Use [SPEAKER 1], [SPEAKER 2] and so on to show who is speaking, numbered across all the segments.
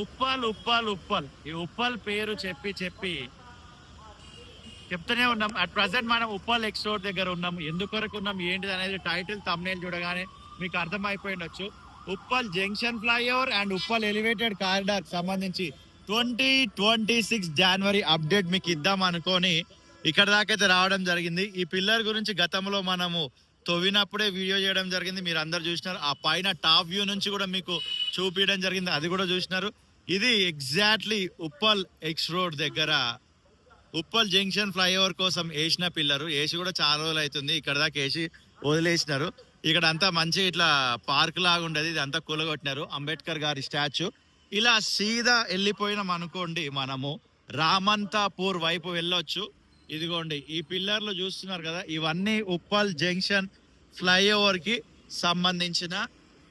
[SPEAKER 1] ఉప్పల్ ఉప్పల్ ఉప్పల్ ఈ ఉప్పల్ పేరు చెప్పి చెప్పి చెప్తూనే ఉన్నాం. అట్ ప్రజెంట్ మనం ఉప్పల్ ఎక్స్ రోడ్ దగ్గర ఉన్నాం. ఎందుకొరకు ఉన్నాం ఏంటిది అనేది టైటిల్ థంబ్నెయిల్ చూడగానే మీకు అర్థమైపోయి ఉండొచ్చు. Uppal junction flyover and Uppal elevated corridor సంబంధించి 2026 జనవరి అప్డేట్ మీకు ఇద్దాం అనుకొని ఇక్కడ దాకైతే రావడం జరిగింది. ఈ పిల్లర్ గురించి గతంలో మనము తవ్వినప్పుడే వీడియో చేయడం జరిగింది, మీరు అందరు చూసినారు. ఆ పైన టాప్ వ్యూ నుంచి కూడా మీకు చూపించడం జరిగింది, అది కూడా చూసినారు. ఇది ఎగ్జాక్ట్లీ ఉప్పల్ ఎక్స్ రోడ్ దగ్గర ఉప్పల్ జంక్షన్ ఫ్లైఓవర్ కోసం వేసిన పిల్లరు. వేసి కూడా చాలా రోజులు అవుతుంది, ఇక్కడ దాకా వేసి వదిలేసినారు. ఇక్కడ అంతా మంచి ఇట్లా పార్క్ లాగా ఉండేది, ఇది అంతా కూలగొట్టినారు. అంబేద్కర్ గారి స్టాచ్యూ. ఇలా సీదా వెళ్ళిపోయినాం అనుకోండి, మనము రామంతాపూర్ వైపు వెళ్ళొచ్చు. ఇదిగోండి ఈ పిల్లర్లు చూస్తున్నారు కదా, ఇవన్నీ ఉప్పల్ జంక్షన్ ఫ్లైఓవర్ కి సంబంధించిన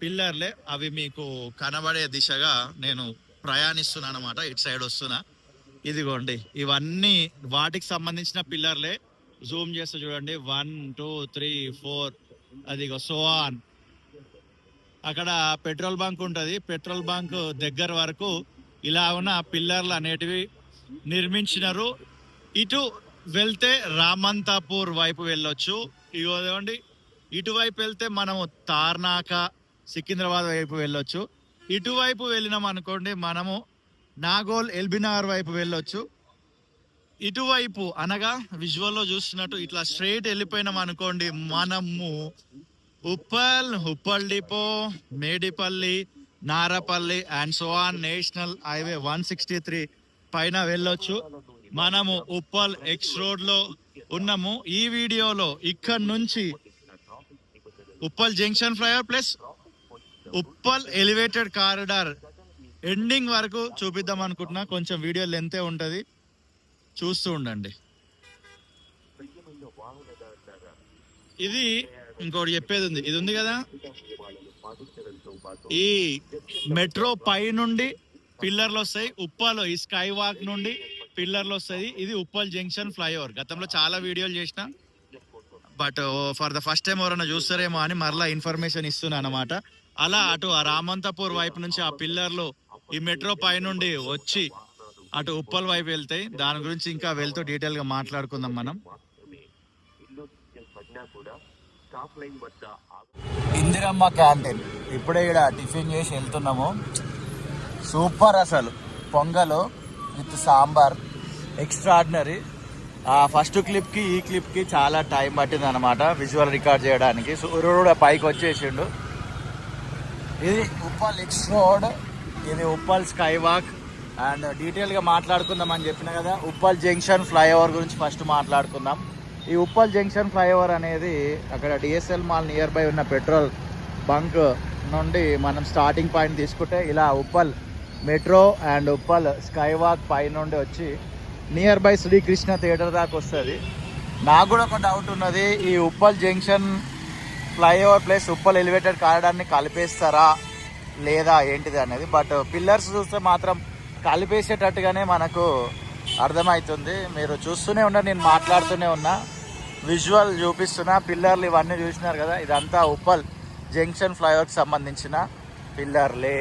[SPEAKER 1] పిల్లర్లే. అవి మీకు కనబడే దిశగా నేను ప్రయాణిస్తున్నాను అనమాట, ఇటు సైడ్ వస్తున్నా. ఇదిగోండి ఇవన్నీ వాటికి సంబంధించిన పిల్లర్లే. జూమ్ చేస్తే చూడండి, 1 2 3 4 అదిగో సోఆన్. అక్కడ పెట్రోల్ బంక్ ఉంటుంది, పెట్రోల్ బంక్ దగ్గర వరకు ఇలా ఉన్న పిల్లర్లు అనేటివి నిర్మించినారు. ఇటు వెళ్తే రామంతాపూర్ వైపు వెళ్ళొచ్చు. ఇదిగోండి ఇటువైపు వెళ్తే మనము తార్నాక సికింద్రాబాద్ వైపు వెళ్ళొచ్చు. ఇటువైపు వెళ్ళినాం అనుకోండి మనము నాగోల్ ఎల్బీనగర్ వైపు వెళ్ళొచ్చు. ఇటువైపు అనగా విజువల్లో చూస్తున్నట్టు ఇట్లా స్ట్రైట్ వెళ్ళిపోయినాం అనుకోండి మనము Uppal depot, Medipalli, Narapalli and so on national highway 163 పైన వెళ్ళొచ్చు. మనము ఉప్పల్ ఎక్స్ రోడ్ లో ఉన్నాము. ఈ వీడియోలో ఇక్కడ నుంచి Uppal junction flyover plus Uppal elevated corridor ending వరకు చూపిద్దాం అనుకుంటున్నా. కొంచెం వీడియో లెంతే ఉంటది, చూస్తూ ఉండండి. ఇది ఇంకోటి చెప్పేది ఉంది, ఇది ఉంది కదా, ఈ మెట్రో పై నుండి పిల్లర్లు వస్తాయి. ఉప్పల్ ఈ స్కై వాక్ నుండి పిల్లర్లు వస్తాయి. ఇది ఉప్పల్ జంక్షన్ ఫ్లైఓవర్. గతంలో చాలా వీడియోలు చేసిన, but for the first time ఎవరైనా చూస్తారేమో అని మరలా ఇన్ఫర్మేషన్ ఇస్తున్నా అనమాట. అలా అటు ఆ రామంతపూర్ వైపు నుంచి ఆ పిల్లర్లు ఈ మెట్రో పై నుండి వచ్చి అటు ఉప్పల్ వైపు వెళ్తాయి. దాని గురించి ఇంకా వెళ్తూ డీటెయిల్ గా మాట్లాడుకుందాం మనం. ఇందిరమ్మ క్యాంటీన్ ఇప్పుడే ఇక్కడ టిఫిన్ చేసి వెళ్తున్నాము. సూపర్ అసలు, pongal with sambar extraordinary. First clip కి ఈ క్లిప్ కి చాలా టైం పట్టింది అనమాట విజువల్ రికార్డ్ చేయడానికి. సూర్యుడు కూడా పైకి వచ్చేసిండు. ఇది ఉప్పల్ ఎక్స్ రోడ్, ఇది ఉప్పల్ స్కై వాక్. అండ్ డీటెయిల్గా మాట్లాడుకుందాం అని చెప్పిన కదా, ఉప్పల్ జంక్షన్ ఫ్లైఓవర్ గురించి ఫస్ట్ మాట్లాడుకుందాం. ఈ ఉప్పల్ జంక్షన్ ఫ్లైఓవర్ అనేది అక్కడ డిఎస్ఎల్ మాల్ నియర్ బై ఉన్న పెట్రోల్ బంక్ నుండి మనం స్టార్టింగ్ పాయింట్ తీసుకుంటే ఇలా Uppal metro and Uppal skywalk పై నుండి వచ్చి నియర్ బై శ్రీకృష్ణ థియేటర్ దాకా వస్తుంది. నాకు కూడా ఒక డౌట్ ఉన్నది, ఈ Uppal junction flyover plus Uppal elevated కారిడార్ని కలిపేస్తారా లేదా ఏంటిది అనేది. బట్ పిల్లర్స్ చూస్తే మాత్రం కలిపేసేటట్టుగానే మనకు అర్థమవుతుంది. మీరు చూస్తూనే ఉన్నారు, నేను మాట్లాడుతూనే ఉన్నా, విజువల్ చూపిస్తున్నా. పిల్లర్లు ఇవన్నీ చూసినారు కదా, ఇదంతా ఉప్పల్ జంక్షన్ ఫ్లైఓవర్కి సంబంధించిన పిల్లర్లే.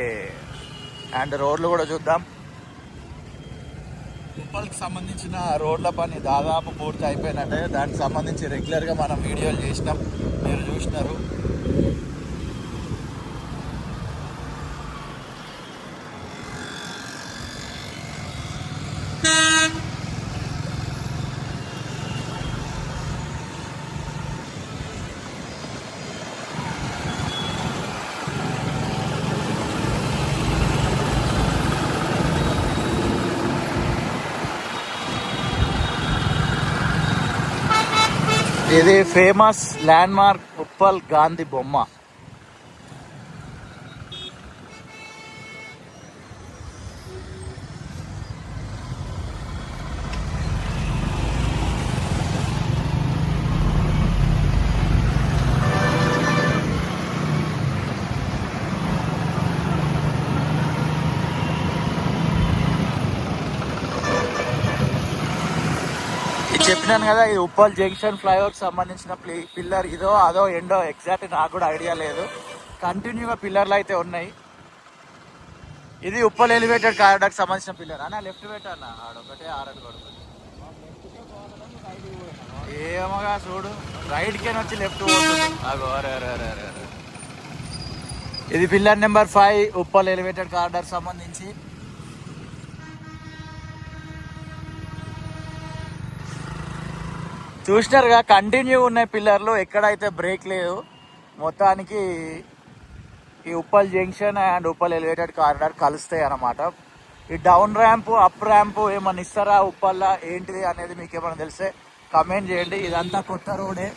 [SPEAKER 1] అండ్ రోడ్లు కూడా చూద్దాం. ఉప్పల్కి సంబంధించిన రోడ్ల పని దాదాపు పూర్తి అయిపోయినట్టే. దానికి సంబంధించి రెగ్యులర్గా మనం వీడియోలు చేసినాం, మీరు చూసినారు. ఇది famous land mark Uppal Gandhi బొమ్మ. చెప్పినాను కదా, ఇది ఉప్పల్ జంక్షన్ ఫ్లైఓవర్కి సంబంధించిన పిల్లర్. ఇదో అదో ఎండో ఎగ్జాక్ట్ నాకు కూడా ఐడియా లేదు. కంటిన్యూగా పిల్లర్లు అయితే ఉన్నాయి. ఇది ఉప్పల్ ఎలివేటెడ్ కారిడార్కి సంబంధించిన పిల్లర్ అన్న. లెఫ్ట్ పెట్టాను ఆడొకటే ఆరడు కొడుకు ఏమోగా చూడు, రైట్కే వచ్చి లెఫ్ట్ పోతుంది. ఇది pillar number 5 Uppal elevated corridor సంబంధించి. చూసినారుగా కంటిన్యూ ఉన్నాయి పిల్లర్లు, ఎక్కడైతే బ్రేక్ లేదు. మొత్తానికి ఈ Uppal junction and Uppal elevated corridor కలుస్తాయి అన్నమాట. ఈ డౌన్ ర్యాంప్ అప్ ర్యాంప్ ఏమన్నా ఇస్తారా ఉప్పల్లా ఏంటిది అనేది మీకు ఏమైనా తెలిస్తే కమెంట్ చేయండి. ఇదంతా కొత్త రోడే.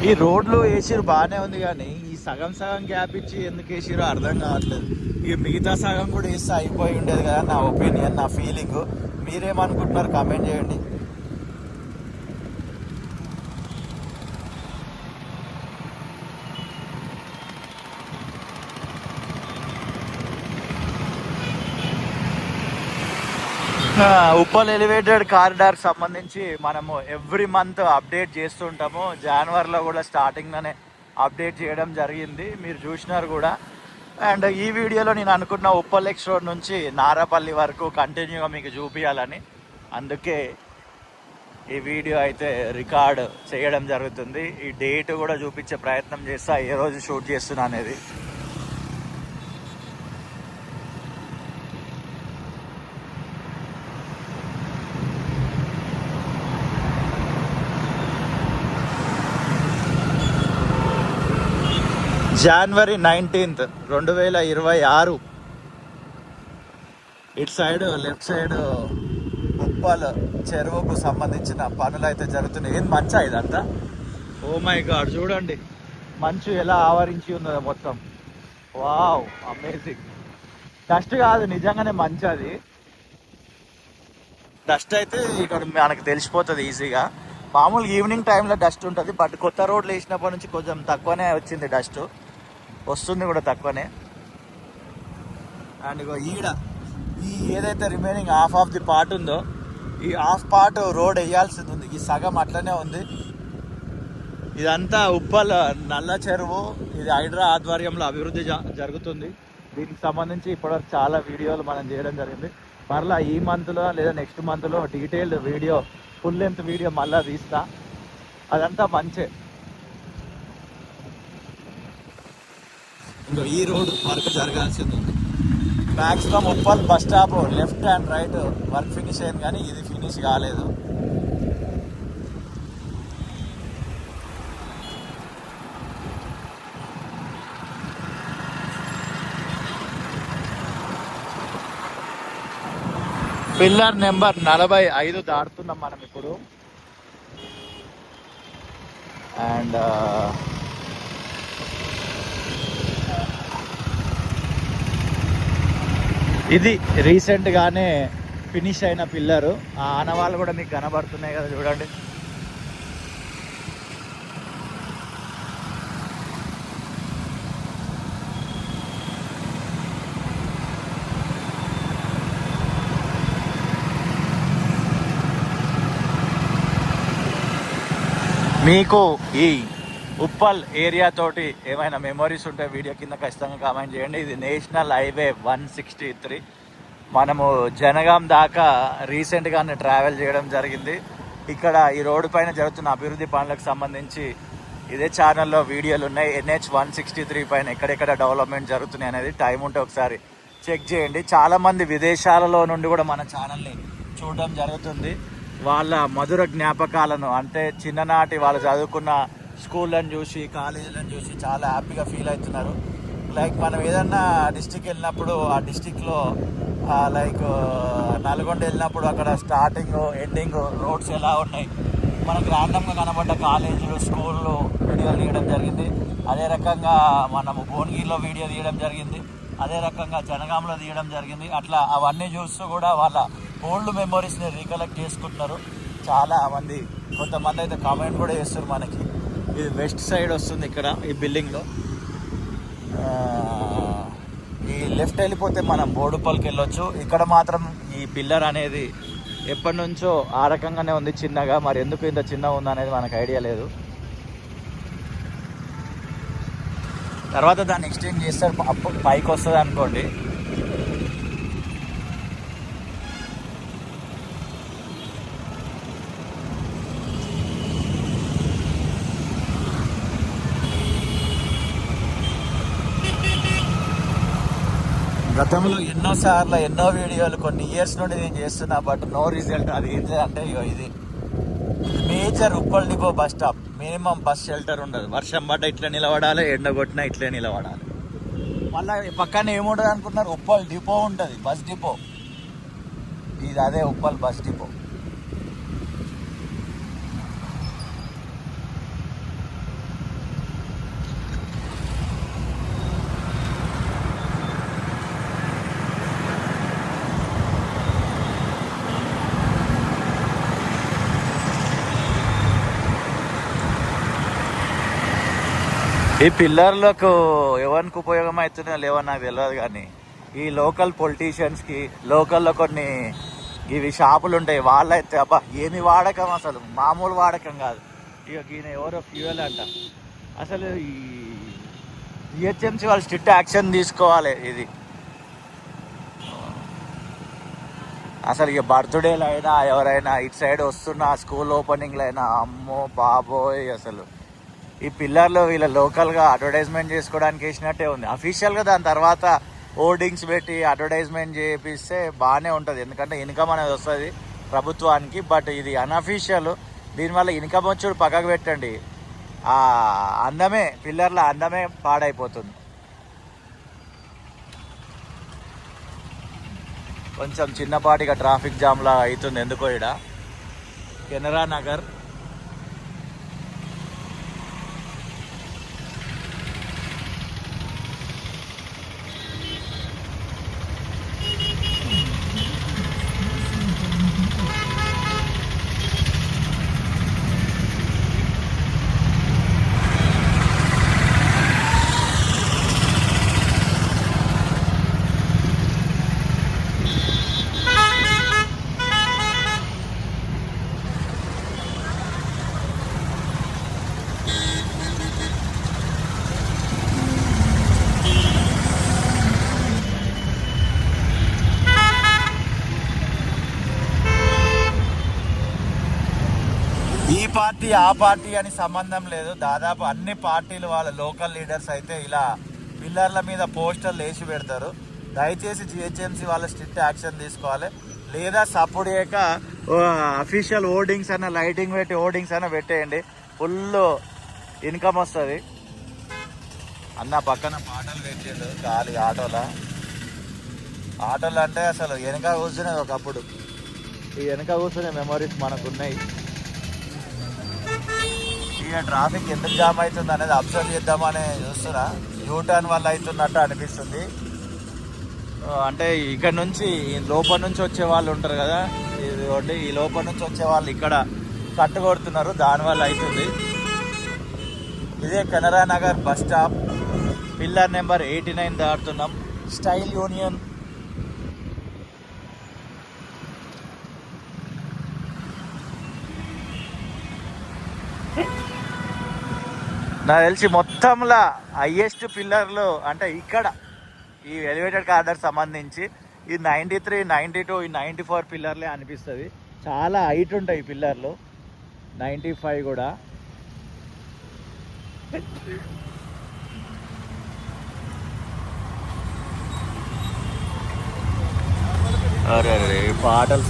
[SPEAKER 1] ఈ రోడ్లు వేసిరు బాగానే ఉంది, కానీ ఈ సగం సగం గ్యాప్ ఇచ్చి ఎందుకు వేసిరో అర్థం కావట్లేదు. ఇక మిగతా సగం కూడా వేస్తే అయిపోయి ఉండేది కదా, నా ఒపీనియన్, నా ఫీలింగ్. మీరేమనుకుంటున్నారు కామెంట్ చేయండి. ఉప్పల్ ఎలివేటెడ్ కారిడార్ సంబంధించి మనము ఎవ్రీ మంత్ అప్డేట్ చేస్తుంటాము. జనవరిలో కూడా స్టార్టింగ్లోనే అప్డేట్ చేయడం జరిగింది, మీరు చూసినారు కూడా. అండ్ ఈ వీడియోలో నేను అనుకున్న ఉప్పల్ ఎక్స్ రోడ్ నుంచి నారాపల్లి వరకు కంటిన్యూగా మీకు చూపించాలని, అందుకే ఈ వీడియో అయితే రికార్డ్ చేయడం జరుగుతుంది. ఈ డేట్ కూడా చూపించే ప్రయత్నం చేస్తా, ఏ రోజు షూట్ చేస్తున్నా అనేది. జనవరి 19, 2026. ఇటు సైడ్ లెఫ్ట్ సైడ్ ఉప్పల్ చెరువుకు సంబంధించిన పనులు అయితే జరుగుతున్నాయి. ఏం మంచా ఇదంతా? ఓ మై గాడ్, చూడండి మంచు ఎలా ఆవరించి ఉన్నదో మొత్తం. Wow, amazing. డస్ట్ కాదు, నిజంగానే మంచు. అది డస్ట్ అయితే ఇక్కడ మనకు తెలిసిపోతుంది ఈజీగా. మామూలుగా ఈవినింగ్ టైంలో డస్ట్ ఉంటుంది, బట్ కొత్త రోడ్లు వేసినప్పటి నుంచి కొంచెం తక్కువనే వచ్చింది, డస్ట్ వస్తుంది కూడా తక్కువనే. అండ్ ఇగో ఈడ ఈ ఏదైతే remaining half of the part ఉందో, ఈ హాఫ్ పార్ట్ రోడ్ వేయాల్సింది ఉంది. ఈ సగం అట్లనే ఉంది. ఇదంతా ఉప్పల్ నల్ల చెరువు, ఇది హైడ్రా ఆధ్వర్యంలో అభివృద్ధి జరుగుతుంది. దీనికి సంబంధించి ఇప్పటివరకు చాలా వీడియోలు మనం చేయడం జరిగింది. మరలా ఈ మంత్లో లేదా నెక్స్ట్ మంత్లో detailed video, full length video మళ్ళీ తీస్తా. అదంతా మంచే. ఇంకా ఈ రోడ్ వర్క్ జరగాల్సింది ఉంది. Maximum Uppal bus stop left and right work finish అయింది, కానీ ఇది ఫినిష్ కాలేదు. పిల్లర్ నెంబర్ 45 దాటుతున్నాం మనం ఇప్పుడు. అండ్ ఇది రీసెంట్గానే ఫినిష్ అయిన పిల్లరు. ఆ ఆనవాళ్ళు కూడా మీకు కనబడుతున్నాయి కదా, చూడండి. మీకు ఈ ఉప్పల్ ఏరియా తోటి ఏమైనా మెమరీస్ ఉంటే వీడియో కింద ఖచ్చితంగా కామెంట్ చేయండి. ఇది నేషనల్ హైవే 163. మనము జనగాం దాకా రీసెంట్గానే ట్రావెల్ చేయడం జరిగింది. ఇక్కడ ఈ రోడ్డు పైన జరుగుతున్న అభివృద్ధి పనులకు సంబంధించి ఇదే ఛానల్లో వీడియోలు ఉన్నాయి. NH 163 పైన ఎక్కడెక్కడ డెవలప్మెంట్ జరుగుతున్నాయి అనేది టైం ఉంటే ఒకసారి చెక్ చేయండి. చాలామంది విదేశాలలో నుండి కూడా మన ఛానల్ని చూడడం జరుగుతుంది. వాళ్ళ మధుర జ్ఞాపకాలను, అంటే చిన్ననాటి వాళ్ళు చదువుకున్న స్కూళ్ళని చూసి, కాలేజీలను చూసి చాలా హ్యాపీగా ఫీల్ అవుతున్నారు. లైక్ మనం ఏదన్నా డిస్టిక్ వెళ్ళినప్పుడు ఆ డిస్టిక్లో లైక్ నల్గొండ వెళ్ళినప్పుడు అక్కడ స్టార్టింగ్ ఎండింగ్ రోడ్స్ ఎలా ఉన్నాయి, మనకు ర్యాండమ్గా కనబడ్డ కాలేజీలు, స్కూళ్ళు వీడియోలు తీయడం జరిగింది. అదే రకంగా మనము భువనగిరిలో వీడియో తీయడం జరిగింది. అదే రకంగా జనగాంలో తీయడం జరిగింది. అట్లా అవన్నీ చూస్తూ కూడా వాళ్ళ ఓల్డ్ మెమరీస్ని రీకలెక్ట్ చేసుకుంటున్నారు చాలా మంది. కొంతమంది అయితే కామెంట్ కూడా చేస్తారు. మనకి ఇది వెస్ట్ సైడ్ వస్తుంది ఇక్కడ ఈ బిల్డింగ్లో. ఈ
[SPEAKER 2] లెఫ్ట్ వెళ్ళిపోతే మనం బోడుపల్లికి వెళ్ళొచ్చు. ఇక్కడ మాత్రం ఈ పిల్లర్ అనేది ఎప్పటి నుంచో ఆ రకంగానే ఉంది చిన్నగా, మరి ఎందుకు ఇంత చిన్నగా ఉంది అనేది మనకు ఐడియా లేదు. తర్వాత దాన్ని ఎక్స్టెండ్ చేస్తారు, అప్పుడు పైకి వస్తుంది అనుకోండి. గతంలో ఎన్నోసార్లు ఎన్నో వీడియోలు కొన్ని ఇయర్స్ నుండి నేను చేస్తున్నా, బట్ నో రిజల్ట్. అది ఏంటి అంటే ఇది major Uppal depot bus stop. Minimum bus shelter ఉండదు, వర్షం పడ్డ ఇట్లా నిలబడాలి, ఎండ కొట్టినా ఇట్లే నిలబడాలి. మళ్ళీ పక్కన ఏముంటుంది అనుకుంటున్నారు, ఉప్పల్ డిపో ఉంటుంది, బస్ డిపో. ఇది అదే ఉప్పల్ బస్ డిపో. ఈ పిల్లర్లకు ఎవరికి ఉపయోగం అవుతుందో లేవో నాకు తెలియదు, కానీ ఈ లోకల్ పొలిటీషియన్స్కి, లోకల్లో కొన్ని ఇవి షాపులు ఉంటాయి, వాళ్ళైతే అబ్బా ఏమి వాడకం, అసలు మామూలు వాడకం కాదు. ఇక ఈయన ఎవరో ఫ్యూయల్ అంట. అసలు ఈ జిహెచ్ఎంసీ వాళ్ళు స్ట్రిక్ట్ యాక్షన్ తీసుకోవాలి. ఇది అసలు ఇక బర్త్డేలు అయినా ఎవరైనా ఇటు సైడ్ వస్తున్నా, స్కూల్ ఓపెనింగ్లు అయినా, అమ్మో బాబోయ్, అసలు ఈ పిల్లర్లో వీళ్ళ లోకల్గా అడ్వర్టైజ్మెంట్ చేసుకోవడానికి వేసినట్టే ఉంది. అఫీషియల్గా దాని తర్వాత హోర్డింగ్స్ పెట్టి అడ్వర్టైజ్మెంట్ చేపిస్తే బాగానే ఉంటుంది, ఎందుకంటే ఇన్కమ్ అనేది వస్తుంది ప్రభుత్వానికి. బట్ ఇది అన్అఫీషియల్, దీనివల్ల ఇన్కమ్ వచ్చి పక్కకు పెట్టండి, ఆ అందమే పిల్లర్ల అందమే పాడైపోతుంది. కొంచెం చిన్నపాటిగా ట్రాఫిక్ జామ్లా అవుతుంది ఎందుకో. ఇక్కడ కెనరా నగర్. ఈ పార్టీ ఆ పార్టీ అని సంబంధం లేదు, దాదాపు అన్ని పార్టీలు వాళ్ళ లోకల్ లీడర్స్ అయితే ఇలా పిల్లర్ల మీద పోస్టర్లు వేసి పెడతారు. దయచేసి జిహెచ్ఎంసీ వాళ్ళ స్ట్రిక్ట్ యాక్షన్ తీసుకోవాలి, లేదా సపోర్ట్ చేయక అఫీషియల్ హోర్డింగ్స్ అన్న, లైటింగ్ పెట్టి హోర్డింగ్స్ అన్న పెట్టేయండి, ఫుల్ ఇన్కమ్ వస్తుంది. అన్న పక్కన పాటలు పెట్టాడు ఖాళీ ఆటోలు అంటే అసలు వెనక కూర్చునేది ఒకప్పుడు. ఈ వెనక కూర్చునే మెమరీస్ మనకున్నాయి. ఇక ట్రాఫిక్ ఎందుకు జామ్ అవుతుంది అనేది అబ్జర్వ్ చేద్దామని చూస్తున్నా. యూటర్న్ వల్ల అవుతున్నట్టు అనిపిస్తుంది. అంటే ఇక్కడ నుంచి లోపల నుంచి వచ్చే వాళ్ళు ఉంటారు కదా, ఇది ఈ లోపల నుంచి వచ్చే వాళ్ళు ఇక్కడ కట్టుకొడుతున్నారు, దానివల్ల అవుతుంది. ఇదే Canara Nagar bus stop, pillar number 89 దాటుతున్నాం. Style Union. నాకు తెలిసి మొత్తంలో హైయెస్ట్ పిల్లర్లు అంటే ఇక్కడ ఈ ఎలివేటెడ్ కారిడార్ సంబంధించి ఈ 93, 92, ఈ 94 పిల్లర్లే అనిపిస్తుంది. చాలా హైట్ ఉంటాయి ఈ పిల్లర్లు, 95 కూడా. అరే పాటలు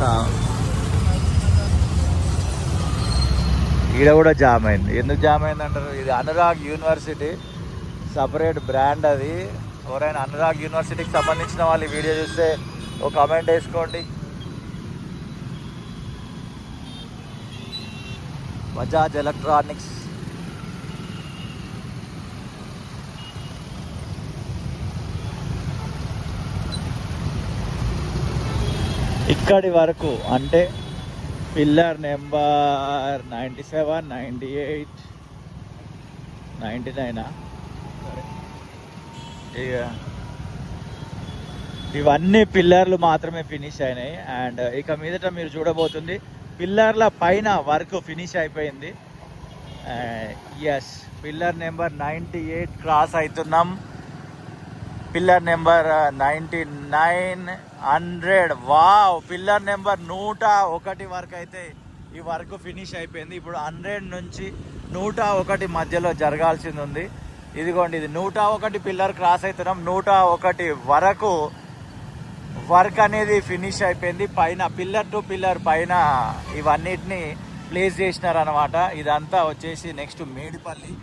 [SPEAKER 2] ఈడ కూడా జామ్ అయింది. ఎందుకు జామ్ అయింది అంటారు, ఇది అనురాగ్ యూనివర్సిటీ సపరేట్ బ్రాండ్. అది ఎవరైనా అనురాగ్ యూనివర్సిటీకి సంబంధించిన వాళ్ళు ఈ వీడియో చూస్తే ఒక కామెంట్ వేసుకోండి. బజాజ్ ఎలక్ట్రానిక్స్. ఇక్కడి వరకు అంటే పిల్లర్ నెంబర్ 97, 98, 99. ఇక ఇవన్నీ పిల్లర్లు మాత్రమే ఫినిష్ అయినాయి. అండ్ ఇక మీదట మీరు చూడబోతుంది పిల్లర్ల పైన వర్క్ ఫినిష్ అయిపోయింది. ఎస్, పిల్లర్ నెంబర్ 98 క్రాస్ అవుతున్నాం. Pillar number 99, 100. Wow, pillar number 101 వరకు అయితే ఈ వర్క్ ఫినిష్ అయిపోయింది. ఇప్పుడు 100 నుంచి 101 మధ్యలో జరగాల్సింది ఉంది. ఇదిగోండి, ఇది 101 పిల్లర్ క్రాస్ అవుతున్నాం. 101 వరకు వర్క్ అనేది ఫినిష్ అయిపోయింది. పైన పిల్లర్ టు పిల్లర్ పైన ఇవన్నిటిని ప్లేస్ చేసినారు అనమాట. ఇదంతా వచ్చేసి నెక్స్ట్ మేడిపల్లి.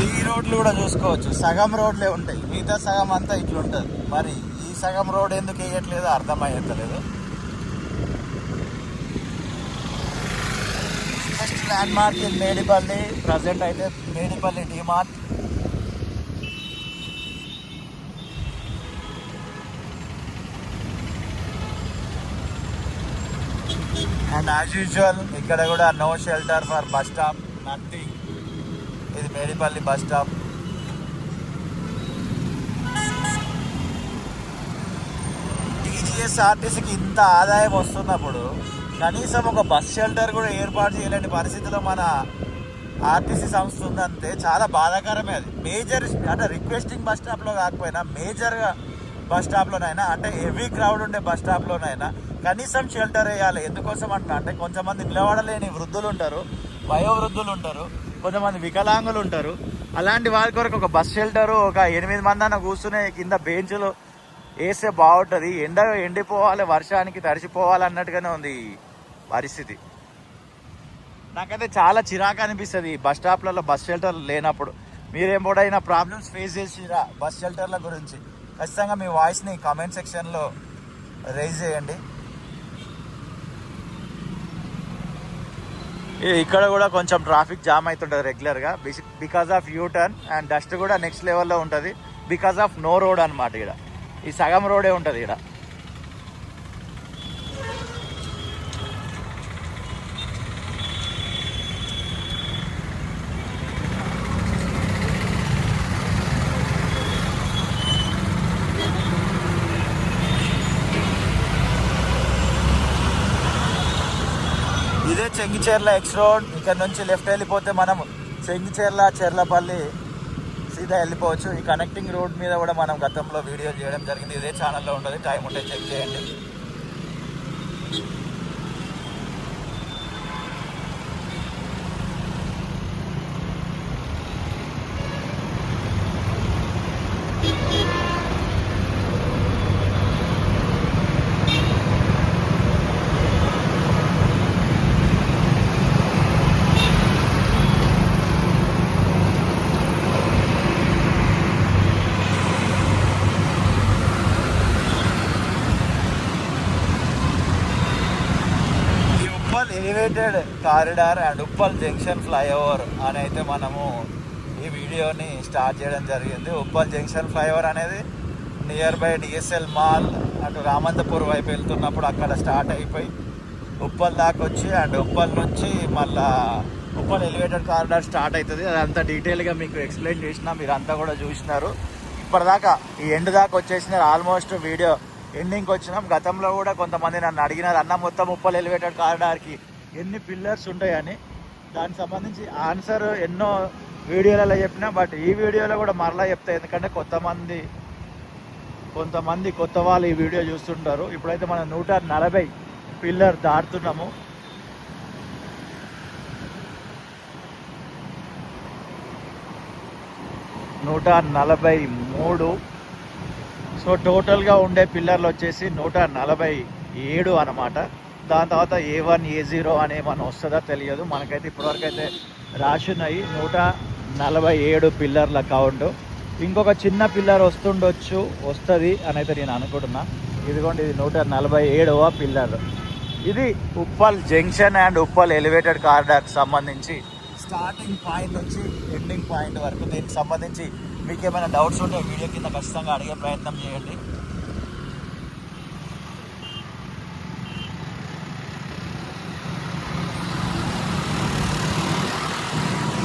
[SPEAKER 2] ఈ రోడ్లు కూడా చూసుకోవచ్చు, సగం రోడ్లే ఉంటాయి, మిగతా సగం అంతా ఇట్లా ఉంటుంది. మరి ఈ సగం రోడ్ ఎందుకు వేయట్లేదు అర్థమయ్యలేదు. Next landmark in Medipalli. Present అయితే Medipalli DMart. And as usual ఇక్కడ కూడా no shelter for bus stop, nothing. ఇది మేడిపల్లి బస్ స్టాప్. టీజీఎస్ఆర్టీసీకి ఇంత ఆదాయం వస్తున్నప్పుడు కనీసం ఒక బస్ షెల్టర్ కూడా ఏర్పాటు చేయలేని పరిస్థితిలో మన ఆర్టీసీ సంస్థ ఉందంటే చాలా బాధాకరమే. అది మేజర్ అంటే రిక్వెస్టింగ్ బస్ స్టాప్లో కాకపోయినా మేజర్గా బస్ స్టాప్లోనైనా, అంటే హెవీ క్రౌడ్ ఉండే బస్ స్టాప్లోనైనా కనీసం షెల్టర్ వేయాలి. ఎందుకోసం అంటే కొంతమంది నిలబడలేని వృద్ధులు ఉంటారు, వయోవృద్ధులు ఉంటారు, కొంతమంది వికలాంగులు ఉంటారు. అలాంటి వారి కొరకు ఒక బస్ షెల్టరు, ఒక 8 మంది అన్న కూర్చునే కింద బెంచ్లు వేస్తే బాగుంటుంది. ఎండిపోవాలి, వర్షానికి తడిసిపోవాలి అన్నట్టుగానే ఉంది పరిస్థితి. నాకైతే చాలా చిరాకు అనిపిస్తుంది బస్ స్టాప్లలో బస్ షెల్టర్లు లేనప్పుడు. మీరేం కూడా ప్రాబ్లమ్స్ ఫేస్ చేసిరా బస్ షెల్టర్ల గురించి? ఖచ్చితంగా మీ వాయిస్ని కామెంట్ సెక్షన్లో రైజ్ చేయండి. ఇక్కడ కూడా కొంచెం ట్రాఫిక్ జామ్ అవుతుంటుంది రెగ్యులర్గా because of you turn. And dust కూడా నెక్స్ట్ లెవెల్లో ఉంటుంది బికాస్ ఆఫ్ నో రోడ్ అనమాట. ఇక్కడ ఈ సగం రోడే ఉంటుంది ఇక్కడ. ఇదే చెంగిచెర్ల ఎక్స్ రోడ్. ఇక్కడ నుంచి లెఫ్ట్ వెళ్ళిపోతే మనం చెంగిచెర్ల, చెర్లపల్లి సీదా వెళ్ళిపోవచ్చు. ఈ కనెక్టింగ్ రోడ్ మీద కూడా మనం గతంలో వీడియో చేయడం జరిగింది. ఇదే ఛానల్లో ఉంటుంది, టైం ఉంటే చెక్ చేయండి. Elevated corridor and Uppal junction flyover అని అయితే మనము ఈ వీడియోని స్టార్ట్ చేయడం జరిగింది. ఉప్పల్ జంక్షన్ ఫ్లైఓవర్ అనేది నియర్ బై డిఎస్ఎల్ మాల్ అటు రామంతపూర్ వైపు వెళ్తున్నప్పుడు అక్కడ స్టార్ట్ అయిపోయి ఉప్పల్ దాకా వచ్చి, అండ్ ఉప్పల్ నుంచి మళ్ళా ఉప్పల్ ఎలివేటెడ్ కారిడార్ స్టార్ట్ అవుతుంది. అదంతా డీటెయిల్గా మీకు ఎక్స్ప్లెయిన్ చేసినా, మీరు అంతా కూడా చూసినారు. ఇప్పటిదాకా ఈ ఎండ్ దాకా వచ్చేసినారు. ఆల్మోస్ట్ వీడియో ఎండింగ్కి వచ్చినాం. గతంలో కూడా కొంతమంది నన్ను అడిగినారు, అన్న మొత్తం ఉప్పల్ ఎలివేటెడ్ కారిడార్కి ఎన్ని పిల్లర్స్ ఉంటాయని. దానికి సంబంధించి ఆన్సర్ ఎన్నో వీడియోలలో చెప్పినా, బట్ ఈ వీడియోలో కూడా మరలా చెప్తాయి. ఎందుకంటే కొంతమంది కొత్త వాళ్ళు ఈ వీడియో చూస్తుంటారు. ఇప్పుడైతే మనం 140 పిల్లర్ దాటుతున్నాము. నూట 143. సో టోటల్గా ఉండే పిల్లర్లు వచ్చేసి 147 అనమాట. దాని తర్వాత A1 A0 అనే మనం వస్తుందో తెలియదు. మనకైతే ఇప్పటివరకు అయితే రాసి ఉన్నాయి 147 పిల్లర్ల కౌంట్. ఇంకొక చిన్న పిల్లర్ వస్తుంది అని అయితే నేను అనుకుంటున్నా. ఇదిగోండి, ఇది 147వ పిల్లర్. ఇది Uppal junction and Uppal elevated కారిడార్కి సంబంధించి స్టార్టింగ్ పాయింట్ నుంచి ఎండింగ్ పాయింట్ వరకు దీనికి సంబంధించి మీకు ఏమైనా డౌట్స్ ఉంటే వీడియో కింద ఖచ్చితంగా అడిగే ప్రయత్నం చేయండి.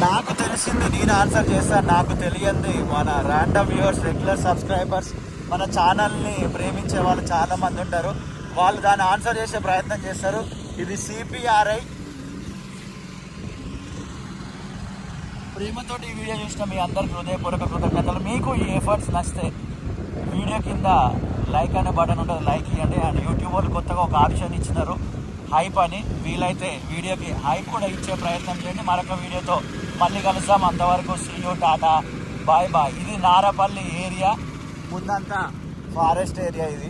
[SPEAKER 2] నాకు తెలిసింది నేను ఆన్సర్ చేస్తాను, నాకు తెలియంది మన ర్యాండమ్ వ్యూవర్స్, రెగ్యులర్ సబ్స్క్రైబర్స్, మన ఛానల్ని ప్రేమించే వాళ్ళు చాలామంది ఉంటారు. వాళ్ళు దాన్ని ఆన్సర్ చేసే ప్రయత్నం చేస్తారు. ఇది CPRI. ప్రేమతోటి ఈ వీడియో చూసిన మీ అందరికి హృదయపూర్వక కృతజ్ఞతలు. మీకు ఈ ఎఫర్ట్స్ నచ్చితే వీడియో కింద లైక్ అనే బటన్ ఉంటుంది, లైక్ ఇవ్వండి. అండ్ యూట్యూబ్ వాళ్ళు కొత్తగా ఒక ఆప్షన్ ఇచ్చినారు, హైప్ అని. వీలైతే వీడియోకి హైప్ కూడా ఇచ్చే ప్రయత్నం చేయండి. మరొక వీడియోతో మళ్ళీ కలుస్తాం. అంతవరకు see you, tata, bye bye. ఇది నారపల్లి ఏరియా, ముందంతా ఫారెస్ట్ ఏరియా ఇది.